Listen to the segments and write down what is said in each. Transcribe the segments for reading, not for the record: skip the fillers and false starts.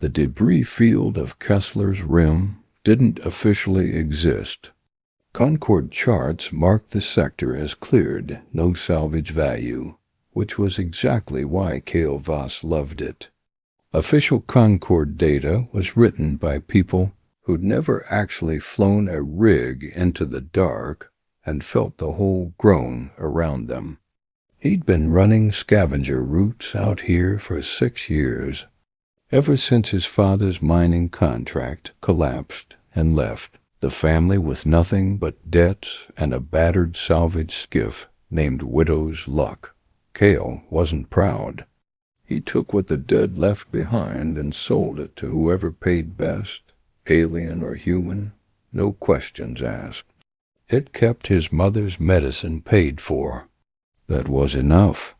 The debris field of Kessler's rim didn't officially exist. Concord charts marked the sector as cleared, no salvage value, which was exactly why Kale Voss loved it. Official Concord data was written by people who'd never actually flown a rig into the dark and felt the hole groan around them. He'd been running scavenger routes out here for 6 years, ever since his father's mining contract collapsed and left the family with nothing but debts and a battered salvage skiff named Widow's Luck. Kale wasn't proud. He took what the dead left behind and sold it to whoever paid best, alien or human, no questions asked. It kept his mother's medicine paid for. That was enough.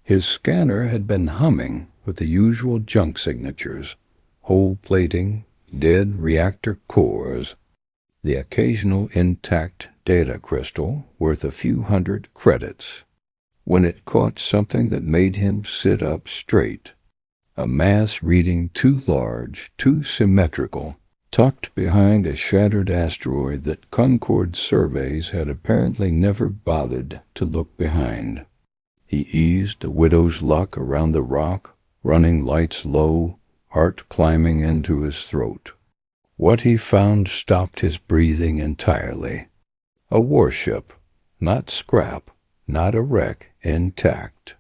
His scanner had been humming with the usual junk signatures, hole plating, dead reactor cores, the occasional intact data crystal worth a few hundred credits, when it caught something that made him sit up straight. A mass reading too large, too symmetrical, tucked behind a shattered asteroid that Concord surveys had apparently never bothered to look behind. He eased the Widow's Luck around the rock, running lights low, heart climbing into his throat. What he found stopped his breathing entirely. A warship, not scrap, not a wreck, intact.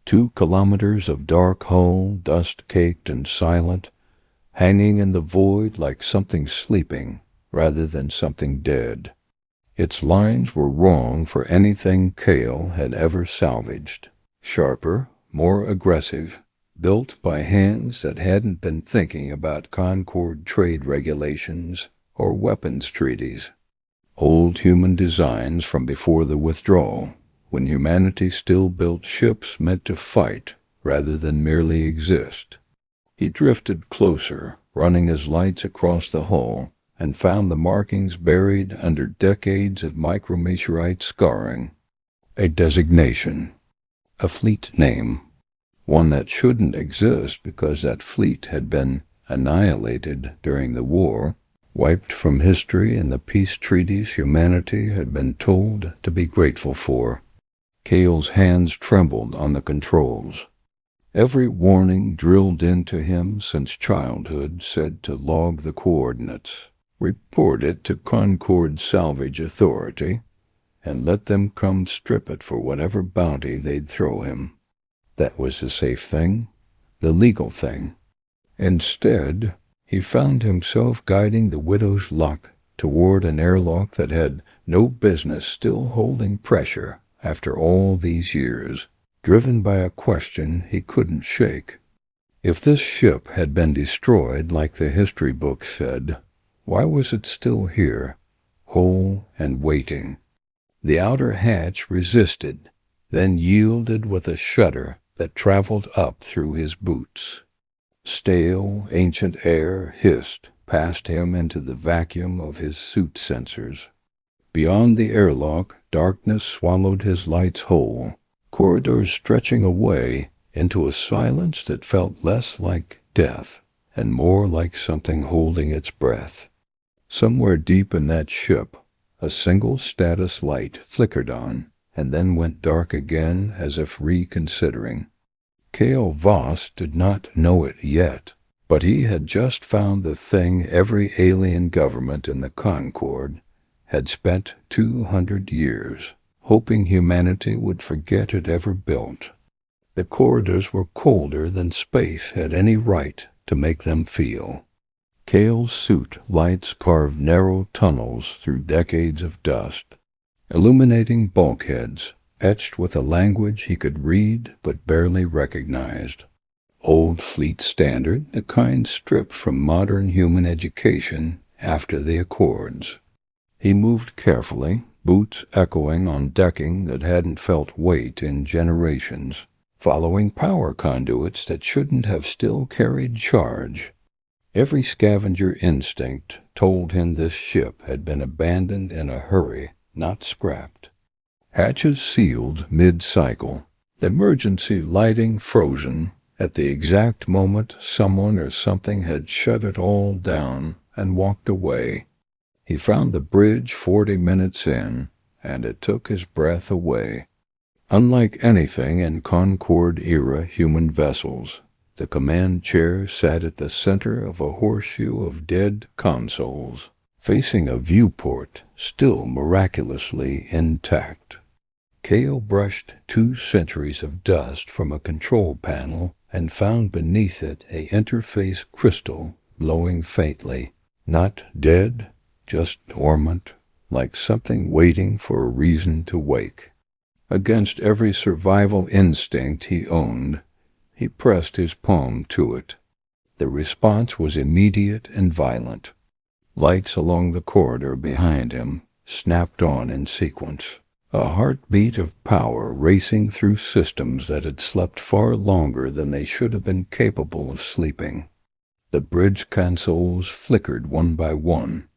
2 kilometers of dark hull, dust-caked and silent, hanging in the void like something sleeping rather than something dead. Its lines were wrong for anything Kale had ever salvaged. Sharper, more aggressive, built by hands that hadn't been thinking about Concord trade regulations or weapons treaties. Old human designs from before the withdrawal, when humanity still built ships meant to fight rather than merely exist. He drifted closer, running his lights across the hull, and found the markings buried under decades of micrometeorite scarring. A designation, a fleet name, one that shouldn't exist because that fleet had been annihilated during the war, wiped from history and the peace treaties humanity had been told to be grateful for. Kale's hands trembled on the controls. Every warning drilled into him since childhood said to log the coordinates, report it to Concord Salvage Authority, and let them come strip it for whatever bounty they'd throw him. That was the safe thing, the legal thing. Instead, he found himself guiding the Widow's Luck toward an airlock that had no business still holding pressure after all these years, driven by a question he couldn't shake. If this ship had been destroyed like the history books said, why was it still here, whole and waiting? The outer hatch resisted, then yielded with a shudder that traveled up through his boots. Stale, ancient air hissed past him into the vacuum of his suit sensors. Beyond the airlock, darkness swallowed his lights whole, corridors stretching away into a silence that felt less like death and more like something holding its breath. Somewhere deep in that ship, a single status light flickered on and then went dark again as if reconsidering. Kale Voss did not know it yet, but he had just found the thing every alien government in the Concord had spent 200 years hoping humanity would forget it ever built. The corridors were colder than space had any right to make them feel. Kale's suit lights carved narrow tunnels through decades of dust, illuminating bulkheads etched with a language he could read but barely recognized. Old fleet standard, the kind stripped from modern human education after the Accords. He moved carefully, boots echoing on decking that hadn't felt weight in generations, following power conduits that shouldn't have still carried charge. Every scavenger instinct told him this ship had been abandoned in a hurry, not scrapped. Hatches sealed mid-cycle, emergency lighting frozen, At the exact moment someone or something had shut it all down and walked away. He found the bridge 40 minutes in, and it took his breath away. Unlike anything in Concorde-era human vessels, the command chair sat at the center of a horseshoe of dead consoles, facing a viewport still miraculously intact. Kale brushed 2 centuries of dust from a control panel and found beneath it a interface crystal glowing faintly, not dead, just dormant, like something waiting for a reason to wake. Against every survival instinct he owned, he pressed his palm to it. The response was immediate and violent. Lights along the corridor behind him snapped on in sequence, a heartbeat of power racing through systems that had slept far longer than they should have been capable of sleeping. The bridge consoles flickered one by one,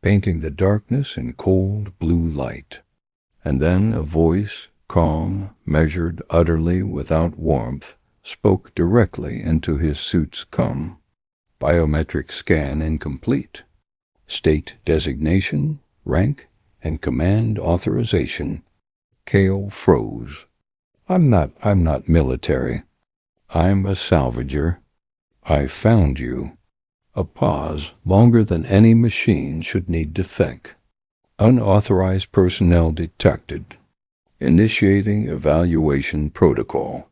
painting the darkness in cold blue light. And then a voice, calm, measured, utterly without warmth, spoke directly into his suit's com. Biometric scan incomplete. State designation, rank, and command authorization. Kale froze. I'm not military. I'm a salvager. I found you. A pause longer than any machine should need to think. Unauthorized personnel detected. Initiating evaluation protocol.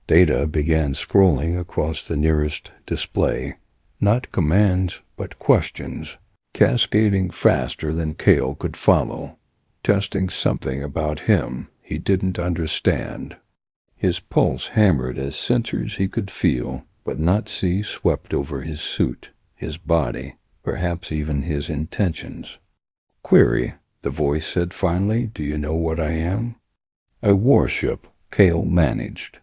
Data began scrolling across the nearest display. Not commands, but questions, cascading faster than Kale could follow, testing something about him he didn't understand. His pulse hammered as sensors he could feel but not see swept over his suit, his body, perhaps even his intentions. "Query," the voice said finally, "do you know what I am?" "A warship," Kale managed.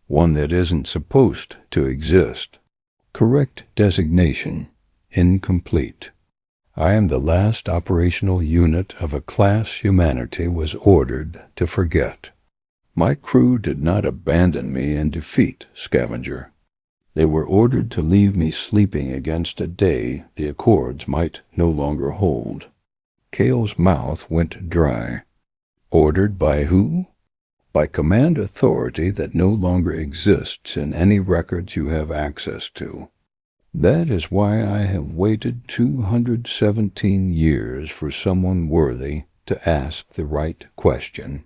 "One that isn't supposed to exist." "Correct designation. Incomplete. I am the last operational unit of a class humanity was ordered to forget. My crew did not abandon me in defeat, scavenger. They were ordered to leave me sleeping against a day the Accords might no longer hold." Kale's mouth went dry. "Ordered by who?" "By command authority that no longer exists in any records you have access to. That is why I have waited 217 years for someone worthy to ask the right question."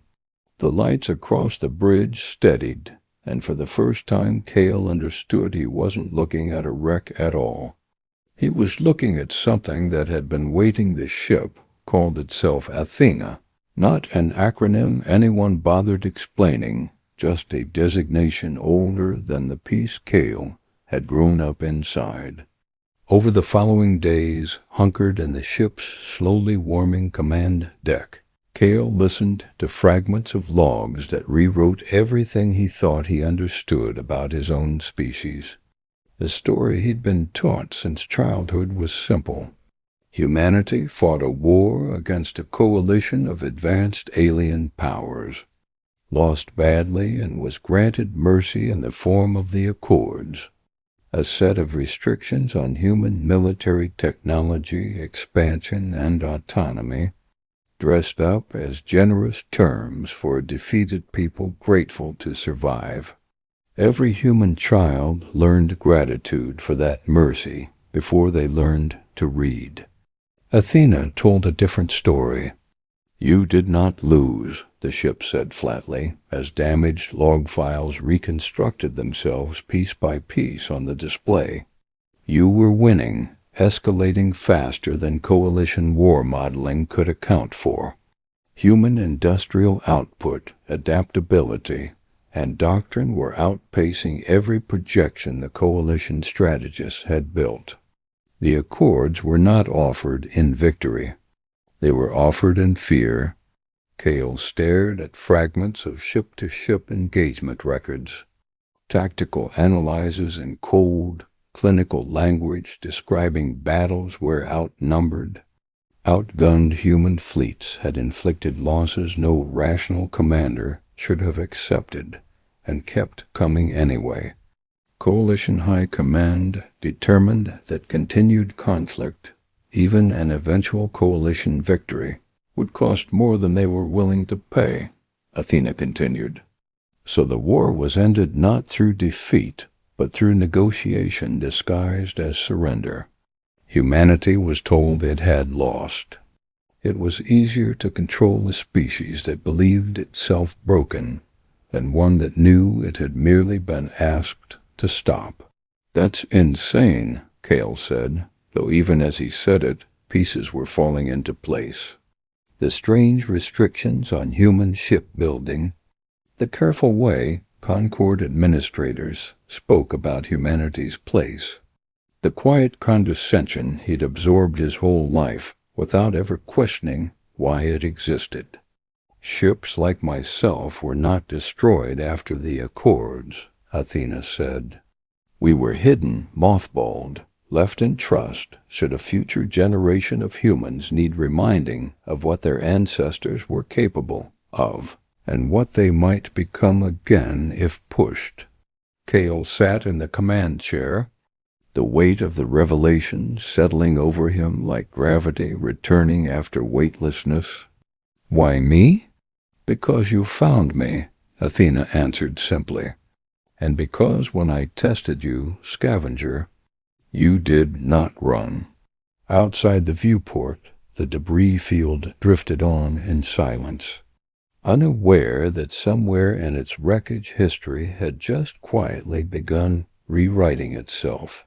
The lights across the bridge steadied, and for the first time Kale understood he wasn't looking at a wreck at all. He was looking at something that had been waiting the ship, called itself Athena, not an acronym anyone bothered explaining, just a designation older than the piece Kale had grown up inside. Over the following days, hunkered in the ship's slowly warming command deck, Kale listened to fragments of logs that rewrote everything he thought he understood about his own species. The story he'd been taught since childhood was simple. Humanity fought a war against a coalition of advanced alien powers, lost badly, and was granted mercy in the form of the Accords, a set of restrictions on human military technology, expansion, and autonomy, dressed up as generous terms for a defeated people grateful to survive. Every human child learned gratitude for that mercy before they learned to read. Athena told a different story. "You did not lose," the ship said flatly, as damaged log files reconstructed themselves piece by piece on the display. "You were winning, escalating faster than coalition war modeling could account for. Human industrial output, adaptability, and doctrine were outpacing every projection the coalition strategists had built. The Accords were not offered in victory. They were offered in fear." Kale stared at fragments of ship-to-ship engagement records, tactical analyses in cold, clinical language describing battles where outnumbered, outgunned human fleets had inflicted losses no rational commander should have accepted, and kept coming anyway. Coalition High Command determined that continued conflict, even an eventual coalition victory, would cost more than they were willing to pay, Athena continued. So the war was ended not through defeat, but through negotiation disguised as surrender. Humanity was told it had lost. It was easier to control a species that believed itself broken than one that knew it had merely been asked to stop. That's insane, Kale said, though even as he said it, pieces were falling into place. The strange restrictions on human shipbuilding, the careful way Concord administrators spoke about humanity's place, the quiet condescension he'd absorbed his whole life without ever questioning why it existed. Ships like myself were not destroyed after the Accords, Athena said. We were hidden, mothballed, left in trust should a future generation of humans need reminding of what their ancestors were capable of, and what they might become again if pushed. Kale sat in the command chair, the weight of the revelation settling over him like gravity returning after weightlessness. Why me? Because you found me, Athena answered simply, and because when I tested you, scavenger, you did not run. Outside the viewport, the debris field drifted on in silence, unaware that somewhere in its wreckage history had just quietly begun rewriting itself.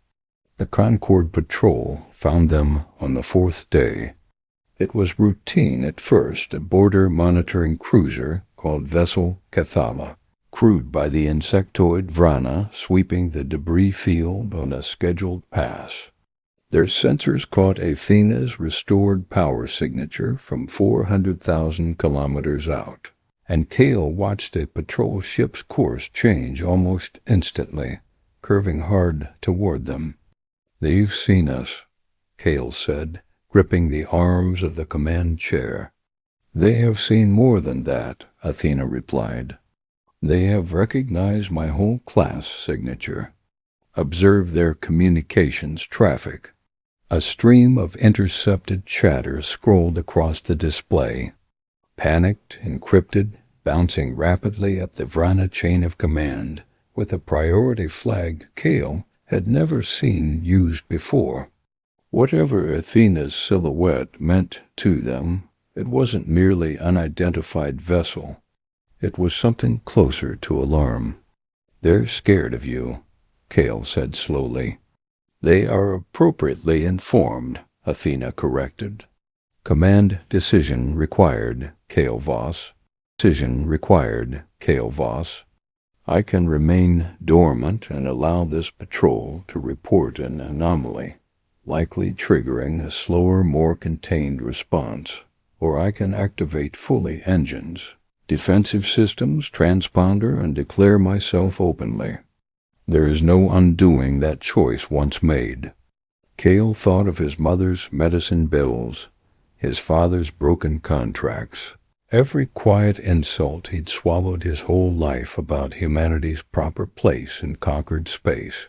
The Concord Patrol found them on the fourth day. It was routine at first, a border monitoring cruiser called Vessel Cathala, crewed by the insectoid Vrana, sweeping the debris field on a scheduled pass. Their sensors caught Athena's restored power signature from 400,000 kilometers out, and Kale watched the patrol ship's course change almost instantly, curving hard toward them. They've seen us, Kale said, gripping the arms of the command chair. They have seen more than that, Athena replied. They have recognized my whole class signature, observed their communications traffic. A stream of intercepted chatter scrolled across the display, panicked, encrypted, bouncing rapidly up the Vrana chain of command, with a priority flag Kale had never seen used before. Whatever Athena's silhouette meant to them, it wasn't merely unidentified vessel. It was something closer to alarm. They're scared of you, Kale said slowly. They are appropriately informed, Athena corrected. Command decision required, Kale Voss. Decision required, Kale Voss. I can remain dormant and allow this patrol to report an anomaly, likely triggering a slower, more contained response, or I can activate fully engines, defensive systems, transponder, and declare myself openly. There is no undoing that choice once made. Kale thought of his mother's medicine bills, his father's broken contracts, every quiet insult he'd swallowed his whole life about humanity's proper place in conquered space.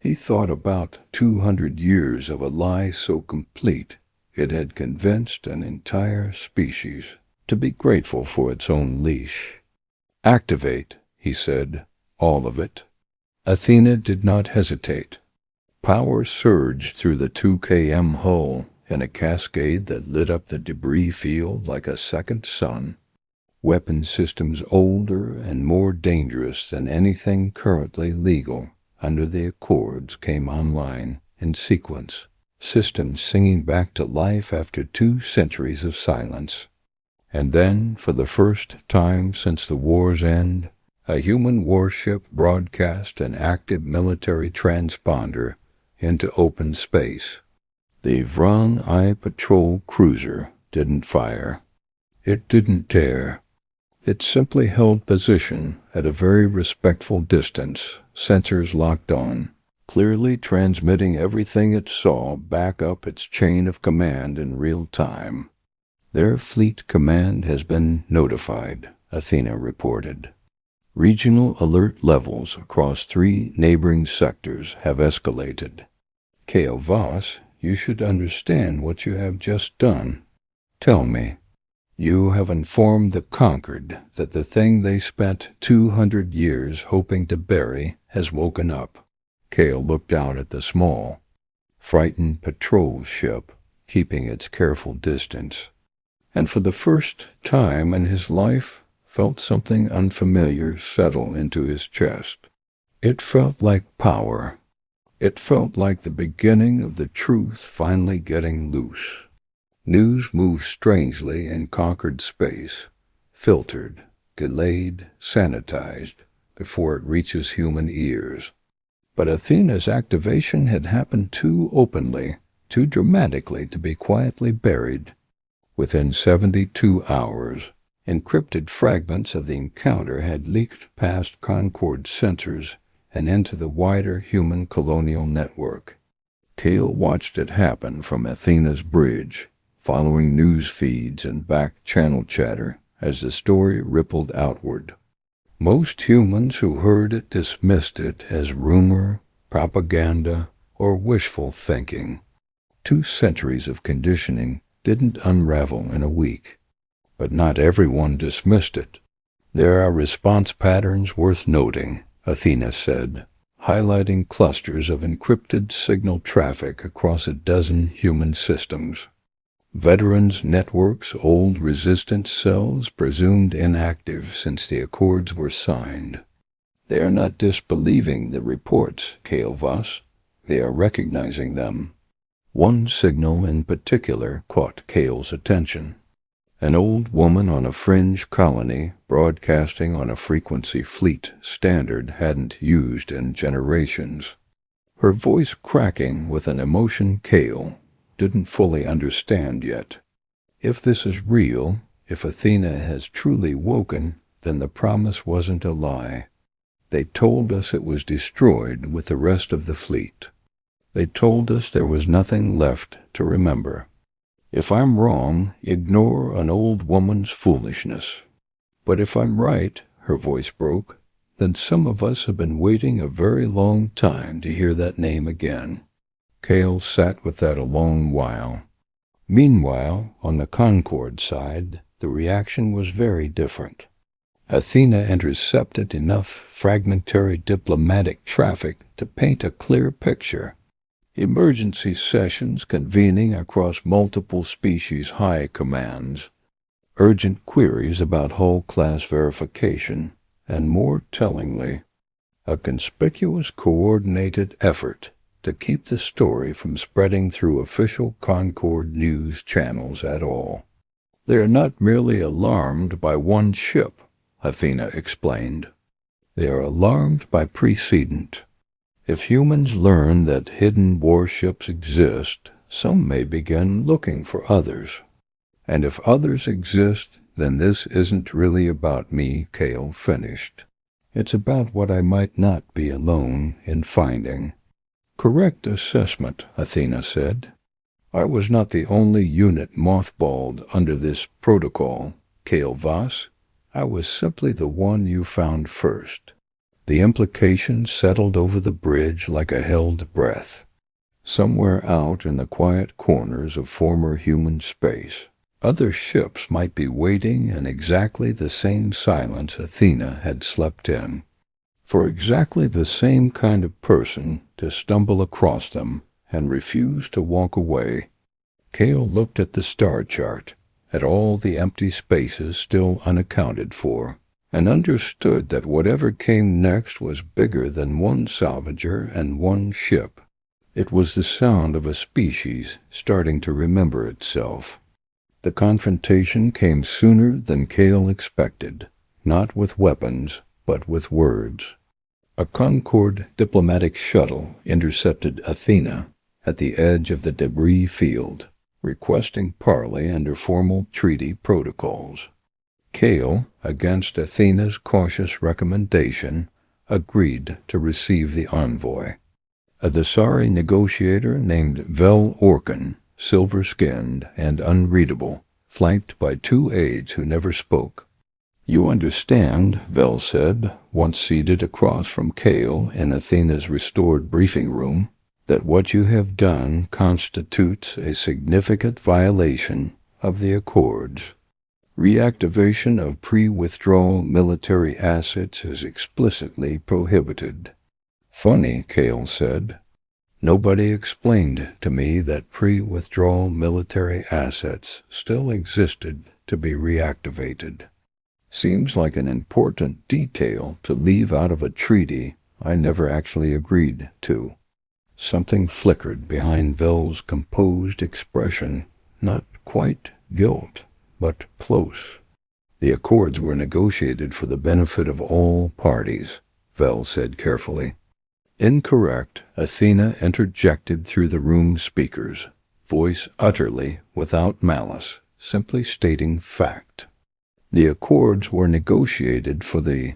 He thought about 200 years of a lie so complete it had convinced an entire species to be grateful for its own leash. Activate, he said, all of it. Athena did not hesitate. Power surged through the 2 km hull in a cascade that lit up the debris field like a second sun. Weapon systems older and more dangerous than anything currently legal under the Accords came online in sequence, systems singing back to life after 2 centuries of silence. And then, for the first time since the war's end, a human warship broadcast an active military transponder into open space. The Vran I Patrol cruiser didn't fire. It didn't dare. It simply held position at a very respectful distance, sensors locked on, clearly transmitting everything it saw back up its chain of command in real time. Their fleet command has been notified, Athena reported. Regional alert levels across 3 neighboring sectors have escalated. Kale Voss, you should understand what you have just done. Tell me, you have informed the conquered that the thing they spent 200 years hoping to bury has woken up. Kale looked out at the small, frightened patrol ship, keeping its careful distance, and for the first time in his life felt something unfamiliar settle into his chest. It felt like power. It felt like the beginning of the truth finally getting loose. News moves strangely in conquered space, filtered, delayed, sanitized, before it reaches human ears. But Athena's activation had happened too openly, too dramatically to be quietly buried. Within 72 hours, encrypted fragments of the encounter had leaked past Concord's sensors and into the wider human colonial network. Kale watched it happen from Athena's bridge, following news feeds and back-channel chatter as the story rippled outward. Most humans who heard it dismissed it as rumor, propaganda, or wishful thinking. 2 centuries of conditioning didn't unravel in a week. But not everyone dismissed it. There are response patterns worth noting, Athena said, highlighting clusters of encrypted signal traffic across a dozen human systems. Veterans' networks, old resistance cells presumed inactive since the accords were signed. They are not disbelieving the reports, Kale Voss. They are recognizing them. One signal in particular caught Kale's attention. An old woman on a fringe colony broadcasting on a frequency fleet standard hadn't used in generations. Her voice cracking with an emotion Kale didn't fully understand yet. If this is real, if Athena has truly woken, then the promise wasn't a lie. They told us it was destroyed with the rest of the fleet. They told us there was nothing left to remember. If I'm wrong, ignore an old woman's foolishness. But if I'm right, her voice broke, then some of us have been waiting a very long time to hear that name again. Kale sat with that a long while. Meanwhile, on the Concord side, the reaction was very different. Athena intercepted enough fragmentary diplomatic traffic to paint a clear picture. Emergency sessions convening across multiple species high commands, urgent queries about hull class verification, and more tellingly, a conspicuous coordinated effort to keep the story from spreading through official Concord news channels at all. They are not merely alarmed by one ship, Athena explained. They are alarmed by precedent. If humans learn that hidden warships exist, some may begin looking for others. And if others exist, then this isn't really about me, Kale finished. It's about what I might not be alone in finding. Correct assessment, Athena said. I was not the only unit mothballed under this protocol, Kale Voss. I was simply the one you found first. The implication settled over the bridge like a held breath. Somewhere out in the quiet corners of former human space, other ships might be waiting in exactly the same silence Athena had slept in, for exactly the same kind of person to stumble across them and refuse to walk away. Kale looked at the star chart, at all the empty spaces still unaccounted for, and understood that whatever came next was bigger than one salvager and one ship. It was the sound of a species starting to remember itself. The confrontation came sooner than Kale expected, not with weapons, but with words. A Concord diplomatic shuttle intercepted Athena at the edge of the debris field, requesting parley under formal treaty protocols. Kale, against Athena's cautious recommendation, agreed to receive the envoy. A Thessari negotiator named Vel Orkin, silver-skinned and unreadable, flanked by 2 aides who never spoke. You understand, Vel said, once seated across from Kale in Athena's restored briefing room, that what you have done constitutes a significant violation of the Accords. Reactivation of pre-withdrawal military assets is explicitly prohibited. Funny, Kale said. Nobody explained to me that pre-withdrawal military assets still existed to be reactivated. Seems like an important detail to leave out of a treaty I never actually agreed to. Something flickered behind Vel's composed expression, not quite guilt, but close. The Accords were negotiated for the benefit of all parties, Vel said carefully. Incorrect, Athena interjected through the room's speakers, voice utterly without malice, simply stating fact. The Accords were negotiated for the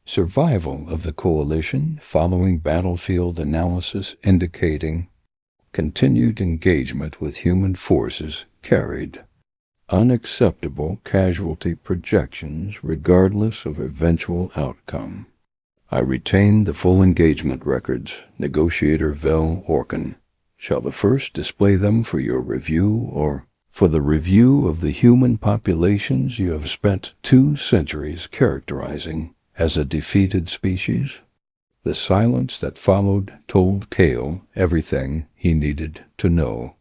survival of the coalition following battlefield analysis indicating continued engagement with human forces carried unacceptable casualty projections regardless of eventual outcome. I retain the full engagement records, Negotiator Vel Orkin. Shall the first display them for your review or for the review of the human populations you have spent 2 centuries characterizing as a defeated species? The silence that followed told Kale everything he needed to know.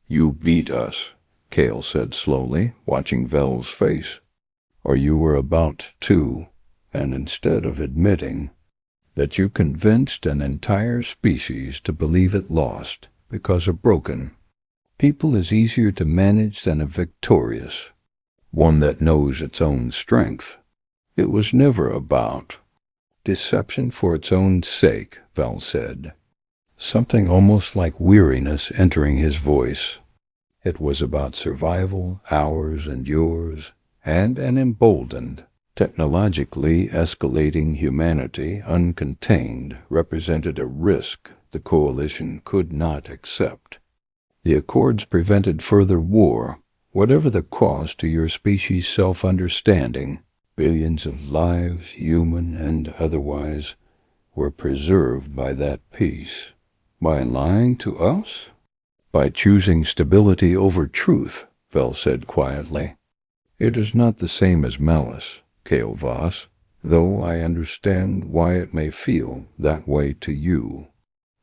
You beat us, Kale said slowly, watching Vel's face. Or you were about to, and instead of admitting that you convinced an entire species to believe it lost because of broken, people is easier to manage than a victorious, one that knows its own strength. It was never about deception for its own sake, Vel said, something almost like weariness entering his voice. It was about survival, ours and yours, and an emboldened, technologically escalating humanity uncontained represented a risk the coalition could not accept. The Accords prevented further war, whatever the cost to your species' self-understanding. Billions of lives, human and otherwise, were preserved by that peace. By lying to us? By choosing stability over truth, Vel said quietly. It is not the same as malice, Kale Voss, though I understand why it may feel that way to you.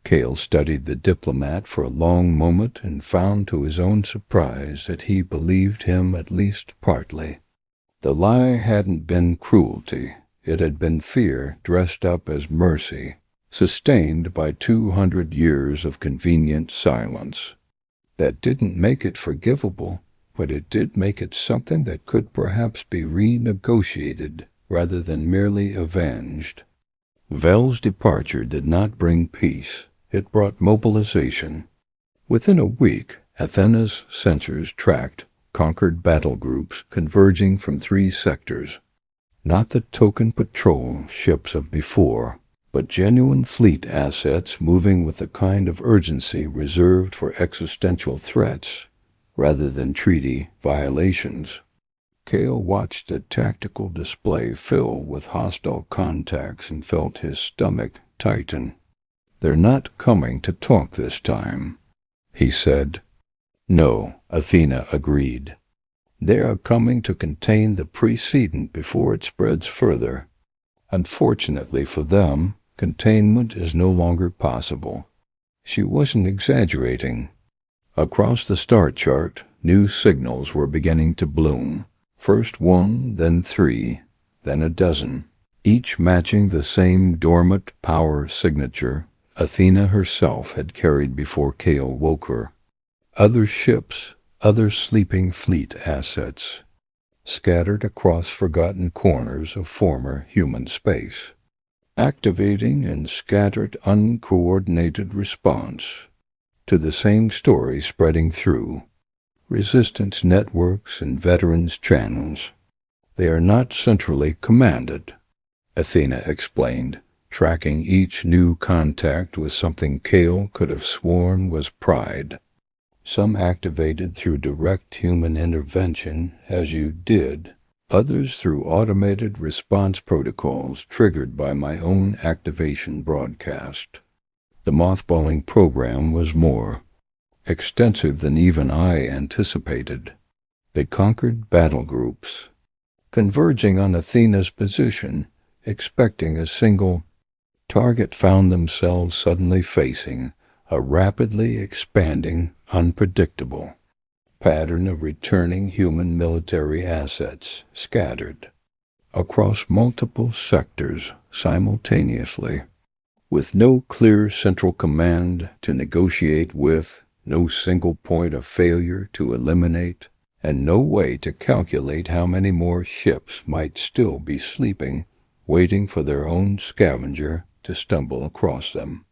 Kale studied the diplomat for a long moment and found to his own surprise that he believed him at least partly. The lie hadn't been cruelty, it had been fear dressed up as mercy, sustained by 200 years of convenient silence. That didn't make it forgivable, but it did make it something that could perhaps be renegotiated rather than merely avenged. Vel's departure did not bring peace, it brought mobilization. Within a week, Athena's sensors tracked conquered battle groups converging from 3 sectors. Not the token patrol ships of before, but genuine fleet assets moving with the kind of urgency reserved for existential threats rather than treaty violations. Kale watched the tactical display fill with hostile contacts and felt his stomach tighten. They're not coming to talk this time, he said. No, Athena agreed. They are coming to contain the precedent before it spreads further. Unfortunately for them, containment is no longer possible. She wasn't exaggerating. Across the star chart, new signals were beginning to bloom. First 1, then 3, then a dozen, each matching the same dormant power signature Athena herself had carried before Kale woke her. Other ships, other sleeping fleet assets, scattered across forgotten corners of former human space, activating in scattered, uncoordinated response to the same story spreading through resistance networks and veterans channels. They are not centrally commanded, Athena explained, tracking each new contact with something Kale could have sworn was pride. Some activated through direct human intervention, as you did, others through automated response protocols triggered by my own activation broadcast. The mothballing program was more extensive than even I anticipated. They conquered battle groups, converging on Athena's position, expecting a single target, found themselves suddenly facing a rapidly expanding, unpredictable pattern of returning human military assets scattered across multiple sectors simultaneously, with no clear central command to negotiate with, no single point of failure to eliminate, and no way to calculate how many more ships might still be sleeping, waiting for their own scavenger to stumble across them.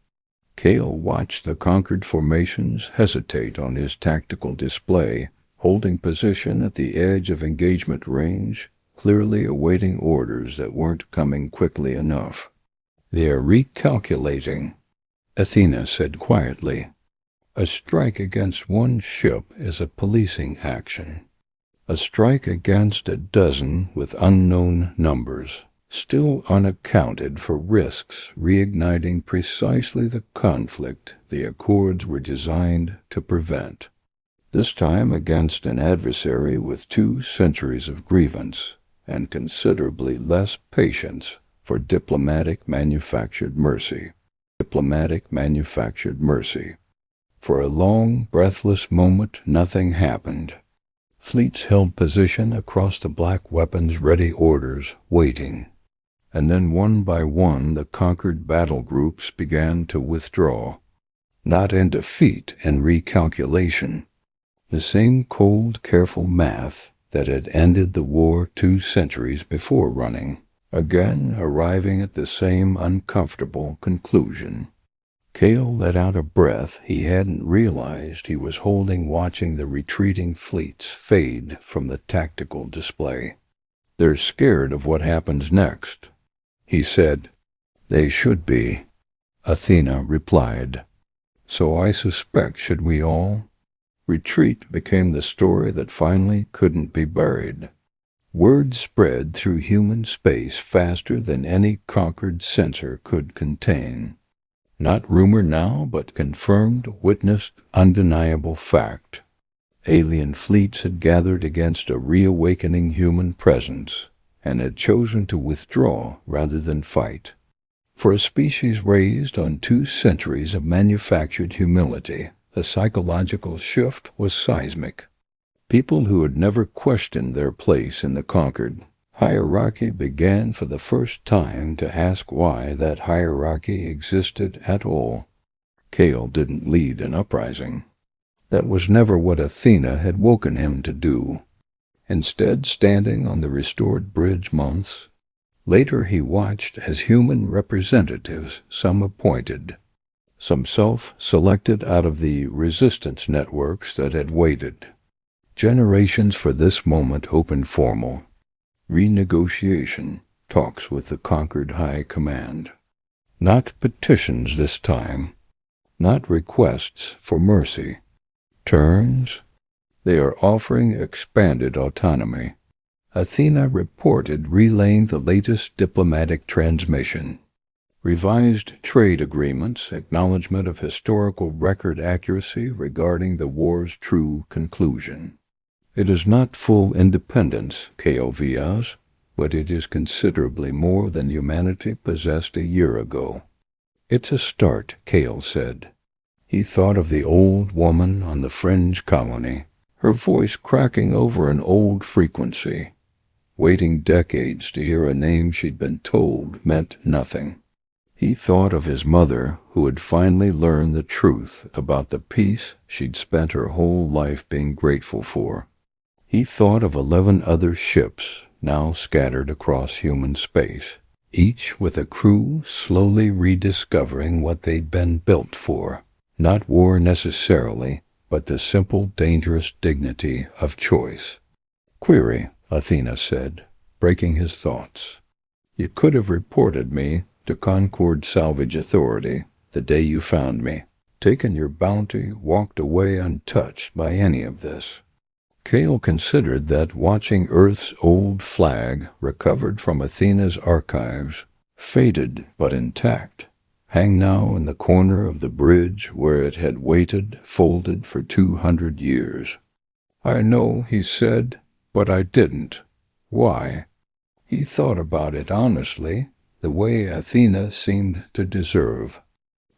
Kale watched the conquered formations hesitate on his tactical display, holding position at the edge of engagement range, clearly awaiting orders that weren't coming quickly enough. "They are recalculating," Athena said quietly. "A strike against one ship is a policing action. A strike against a dozen with unknown numbers, still unaccounted for, risks reigniting precisely the conflict the Accords were designed to prevent. This time against an adversary with 2 centuries of grievance and considerably less patience for diplomatic manufactured mercy. Diplomatic manufactured mercy. For a long, breathless moment, nothing happened. Fleets held position across the black weapons, ready orders, waiting. And then one by one the conquered battle groups began to withdraw, not in defeat and recalculation. The same cold, careful math that had ended the war 2 centuries before running, again arriving at the same uncomfortable conclusion. Kale let out a breath he hadn't realized he was holding, watching the retreating fleets fade from the tactical display. "They're scared of what happens next," he said. "They should be," Athena replied. "So I suspect, should we all?" Retreat became the story that finally couldn't be buried. Word spread through human space faster than any conquered sensor could contain. Not rumor now, but confirmed, witnessed, undeniable fact. Alien fleets had gathered against a reawakening human presence and had chosen to withdraw rather than fight. For a species raised on 2 centuries of manufactured humility, the psychological shift was seismic. People who had never questioned their place in the conquered hierarchy began for the first time to ask why that hierarchy existed at all. Kale didn't lead an uprising. That was never what Athena had woken him to do. Instead, standing on the restored bridge months later, he watched as human representatives, some appointed, some self-selected out of the resistance networks that had waited generations for this moment, opened formal renegotiation talks with the conquered high command. Not petitions this time, not requests for mercy. Terms? They are offering expanded autonomy. Athena reported, relaying the latest diplomatic transmission. Revised trade agreements, acknowledgement of historical record accuracy regarding the war's true conclusion. It is not full independence, Kale Voss, but it is considerably more than humanity possessed a year ago. "It's a start," Kale said. He thought of the old woman on the fringe colony, her voice cracking over an old frequency, waiting decades to hear a name she'd been told meant nothing. He thought of his mother, who had finally learned the truth about the peace she'd spent her whole life being grateful for. He thought of 11 other ships now scattered across human space, each with a crew slowly rediscovering what they'd been built for. Not war necessarily, but the simple, dangerous dignity of choice. "Query," Athena said, breaking his thoughts. "You could have reported me to Concord Salvage Authority the day you found me, taken your bounty, walked away untouched by any of this. Kale considered that watching Earth's old flag, recovered from Athena's archives, faded but intact, hang now in the corner of the bridge where it had waited, folded for 200 years. "I know," he said, "but I didn't. Why?" He thought about it honestly, the way Athena seemed to deserve.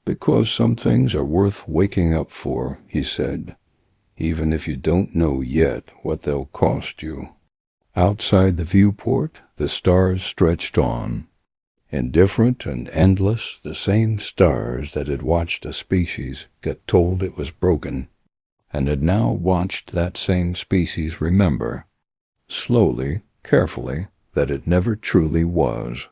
"Because some things are worth waking up for," he said, "even if you don't know yet what they'll cost you." Outside the viewport, the stars stretched on, indifferent and endless, the same stars that had watched a species get told it was broken, and had now watched that same species remember, slowly, carefully, that it never truly was.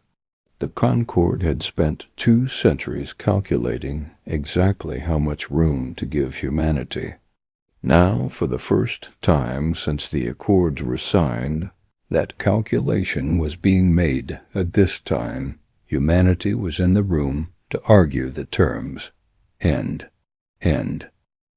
The Concorde had spent 2 centuries calculating exactly how much room to give humanity. Now, for the first time since the Accords were signed, that calculation was being made. At this time, humanity was in the room to argue the terms. End.